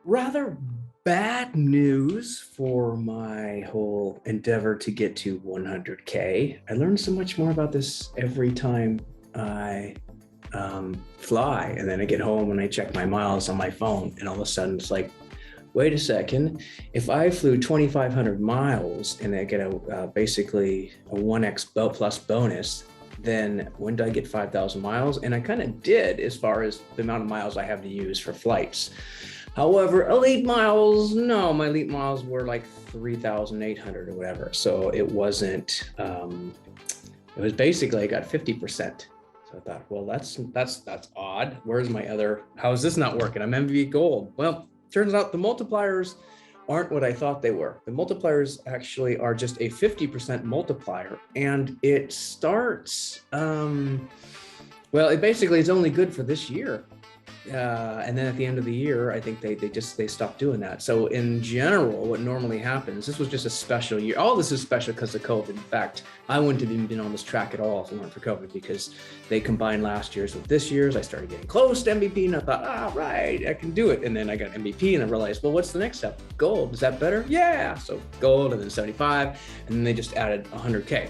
Rather bad news for my whole endeavor to get to 100K. I learn so much more about this every time I fly. And then I get home and I check my miles on my phone, and all of a sudden it's like, wait a second. If I flew 2,500 miles and I get basically a 1x plus bonus, then when do I get 5,000 miles? And I kind of did as far as the amount of miles I have to use for flights. However, elite miles, no, my elite miles were like 3,800 or whatever. So it wasn't, it was basically, I got 50%. So I thought, well, that's odd. Where's my other, how is this not working? I'm MVP gold. Well, turns out the multipliers aren't what I thought they were. The multipliers actually are just a 50% multiplier, and it starts, well, it basically is only good for this year. And then at the end of the year, I think they stopped doing that. So in general, what normally happens, this was just a special year. All this is special because of COVID. In fact, I wouldn't have even been on this track at all if it weren't for COVID, because they combined last year's with this year's. I started getting close to MVP, and I thought, right, I can do it. And then I got MVP, and I realized, well, what's the next step? Gold. Is that better? Yeah. So gold, and then 75, and then they just added 100K.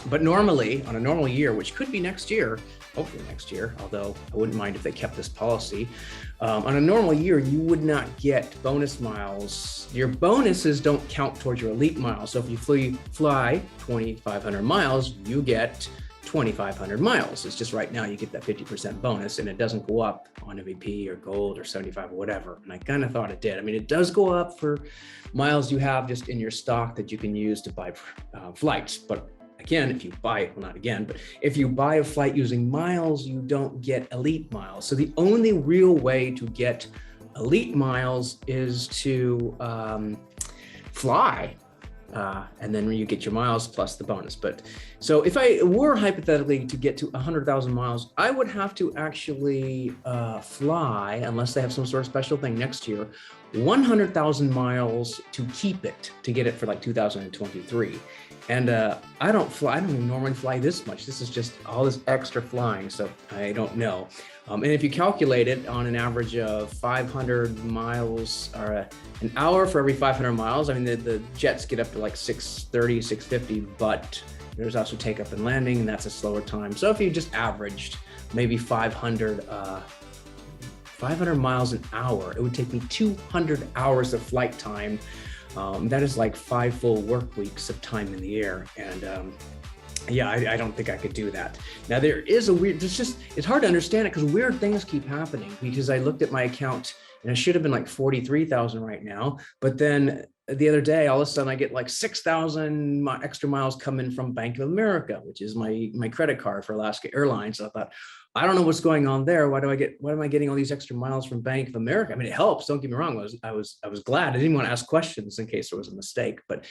But normally, on a normal year, which could be next year, hopefully next year, although I wouldn't mind if they kept this policy, on a normal year, you would not get bonus miles. Your bonuses don't count towards your elite miles. So if you fly 2,500 miles, you get 2,500 miles. It's just right now you get that 50% bonus, and it doesn't go up on MVP or gold or 75 or whatever. And I kind of thought it did. I mean, it does go up for miles you have just in your stock that you can use to buy flights, but again, if you buy, well, not again, but if you buy a flight using miles, you don't get elite miles. So the only real way to get elite miles is to fly. And then you get your miles plus the bonus. But so if I were hypothetically to get to 100,000 miles, I would have to actually fly, unless they have some sort of special thing next year, 100,000 miles to keep it, to get it for like 2023. And I don't even normally fly this much. This is just all this extra flying, so I don't know. And if you calculate it on an average of 500 miles or an hour for every 500 miles, I mean, the jets get up to like 630, 650, but there's also takeoff and landing, and that's a slower time. So if you just averaged maybe 500 miles an hour, it would take me 200 hours of flight time. That is like 5 full work weeks of time in the air. And yeah, I don't think I could do that. Now there is a weird, it's hard to understand it because weird things keep happening, because I looked at my account and it should have been like 43,000 right now. But then the other day, all of a sudden I get like 6,000 extra miles coming from Bank of America, which is my credit card for Alaska Airlines. So I thought, I don't know what's going on there. Why am I getting all these extra miles from Bank of America? I mean, it helps. Don't get me wrong. I was glad. I didn't want to ask questions in case there was a mistake, but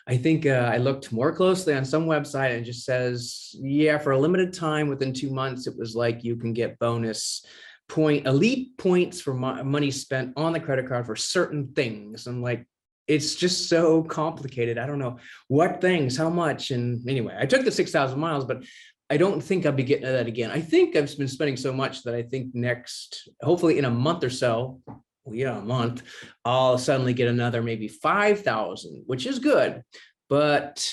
I think I looked more closely on some website and it just says, yeah, for a limited time within 2 months, it was like you can get elite points for money spent on the credit card for certain things. I'm like, it's just so complicated. I don't know what things, how much. And anyway, I took the 6,000 miles, but I don't think I'll be getting to that again. I think I've been spending so much that I think hopefully in a month or so, well, yeah, a month, I'll suddenly get another maybe 5,000, which is good. But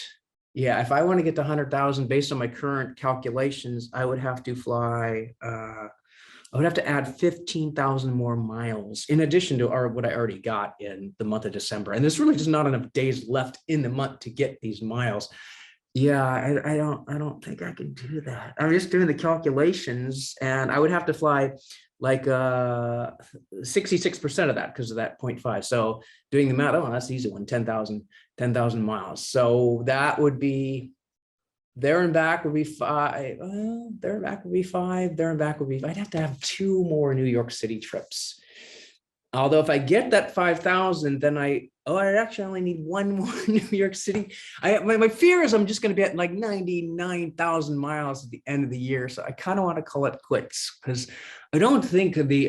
yeah, if I want to get to 100,000 based on my current calculations, I would have to fly, I would have to add 15,000 more miles in addition to what I already got in the month of December. And there's really just not enough days left in the month to get these miles. Yeah, I don't think I can do that. I'm just doing the calculations, and I would have to fly like 66% of that because of that 0.5. So doing the math, oh, that's the easy one, 10,000 miles. So that would be, there and back would be 5. There and back would be 5. There and back would be, I'd have to have 2 more New York City trips. Although if I get that 5,000, then I actually only need 1 more New York City. My fear is I'm just going to be at like 99,000 miles at the end of the year. So I kind of want to call it quits, because I don't think the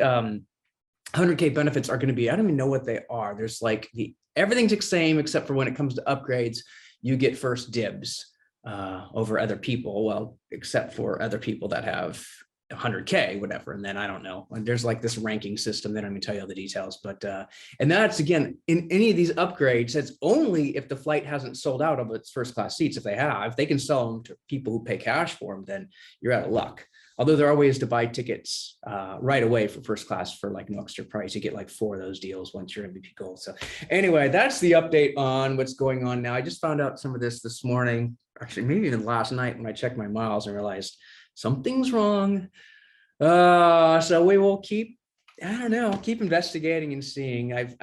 100K benefits are going to be, I don't even know what they are. There's like everything's the same except for when it comes to upgrades, you get first dibs over other people. Well, except for other people that have 100K, whatever. And then I don't know. And there's like this ranking system. They don't even tell you all the details. But and that's again in any of these upgrades. It's only if the flight hasn't sold out of its first class seats. If they have, they can sell them to people who pay cash for them. Then you're out of luck. Although there are ways to buy tickets right away for first class for like no extra price. You get like 4 of those deals once you're MVP Gold. So anyway, that's the update on what's going on now. I just found out some of this morning, actually maybe even last night when I checked my miles and realized something's wrong. So we will keep, I don't know, keep investigating and seeing. I've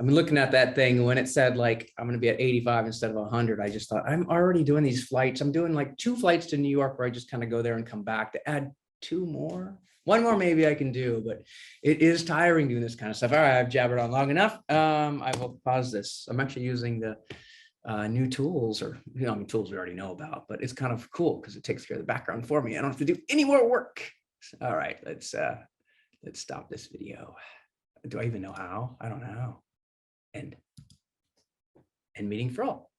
been looking at that thing when it said like I'm going to be at 85 instead of 100. I just thought I'm already doing these flights. I'm doing like 2 flights to New York where I just kind of go there and come back. To add 2 more, 1 more maybe I can do, but it is tiring doing this kind of stuff. All right, I've jabbered on long enough. I will pause this. I'm actually using the new tools, or tools we already know about, but it's kind of cool because it takes care of the background for me. I don't have to do any more work. All right, let's stop this video. Do I even know how? I don't know. End meeting for all.